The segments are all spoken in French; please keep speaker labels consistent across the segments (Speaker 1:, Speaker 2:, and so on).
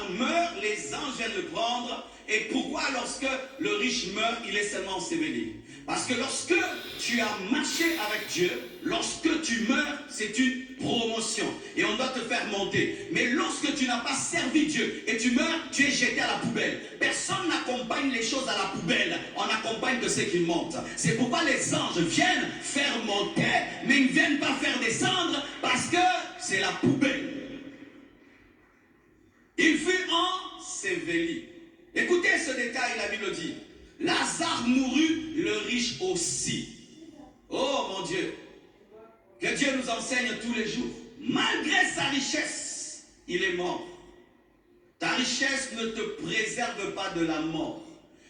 Speaker 1: Lazare meurt, les anges viennent le prendre. Et pourquoi lorsque le riche meurt, il est seulement enseveli? Parce que lorsque tu as marché avec Dieu, lorsque tu meurs, c'est une promotion. Et on doit te faire monter. Mais lorsque tu n'as pas servi Dieu et tu meurs, tu es jeté à la poubelle. Personne n'accompagne les choses à la poubelle. On accompagne que ceux qui montent. C'est pourquoi les anges viennent faire monter, mais ils ne viennent pas faire descendre parce que c'est la poubelle. Il fut enseveli. Écoutez ce détail, la Bible dit. Lazare mourut, le riche aussi. Oh mon Dieu, que Dieu nous enseigne tous les jours. Malgré sa richesse, il est mort. Ta richesse ne te préserve pas de la mort.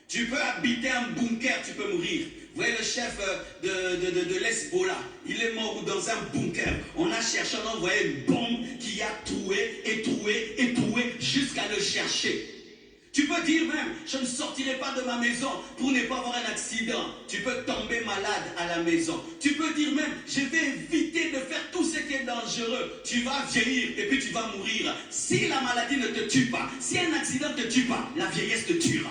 Speaker 1: Tu peux habiter un bunker, tu peux mourir. Vous voyez le chef de l'Hezbollah, il est mort dans un bunker. On a cherché, on a envoyé une bombe qui a troué jusqu'à le chercher. Tu peux dire même, je ne sortirai pas de ma maison pour ne pas avoir un accident. Tu peux tomber malade à la maison. Tu peux dire même, je vais éviter de faire tout ce qui est dangereux. Tu vas vieillir et puis tu vas mourir. Si la maladie ne te tue pas, si un accident ne te tue pas, la vieillesse te tuera.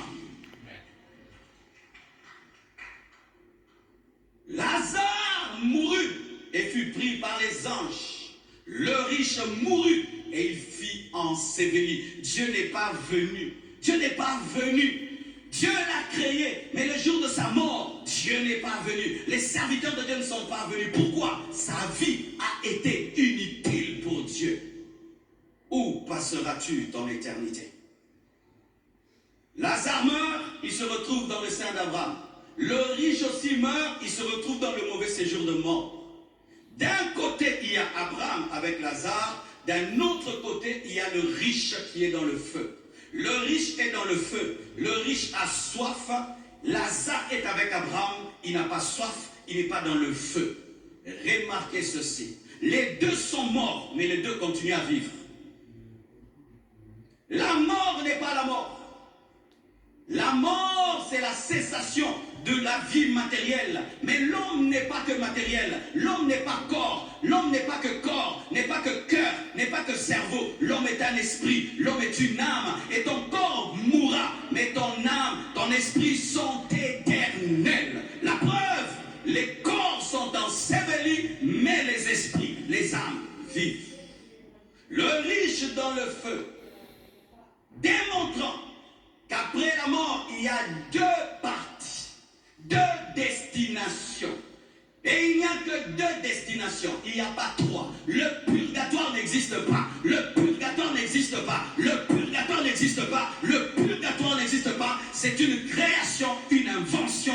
Speaker 1: Lazare mourut et fut pris par les anges. Le riche mourut et il fit enseveli. Dieu n'est pas venu. Dieu n'est pas venu. Dieu l'a créé, mais le jour de sa mort, Dieu n'est pas venu. Les serviteurs de Dieu ne sont pas venus. Pourquoi? Sa vie a été inutile pour Dieu. Où passeras-tu ton éternité? Lazare meurt, il se retrouve dans le sein d'Abraham. Le riche aussi meurt, il se retrouve dans le mauvais séjour de mort. D'un côté, il y a Abraham avec Lazare. D'un autre côté, il y a le riche qui est dans le feu. Le riche est dans le feu. Le riche a soif. Lazare est avec Abraham. Il n'a pas soif. Il n'est pas dans le feu. Remarquez ceci. Les deux sont morts, mais les deux continuent à vivre. La mort n'est pas la mort. La mort, c'est la cessation de la vie matérielle. Mais l'homme n'est pas que matériel. L'homme n'est pas corps. L'homme n'est pas que corps, n'est pas que cœur, n'est pas que cerveau. L'homme est un esprit. L'homme est une âme. Et ton corps mourra. Mais ton âme, ton esprit sont éternels. La preuve, les corps sont ensevelis, mais les esprits, les âmes vivent. Le riche dans le feu, démontrant qu'après la mort, il y a deux parties, deux destinations. Et il n'y a que deux destinations, il n'y a pas trois. Le purgatoire n'existe pas. Le purgatoire n'existe pas. Le purgatoire n'existe pas. Le purgatoire n'existe pas. C'est une création, une invention.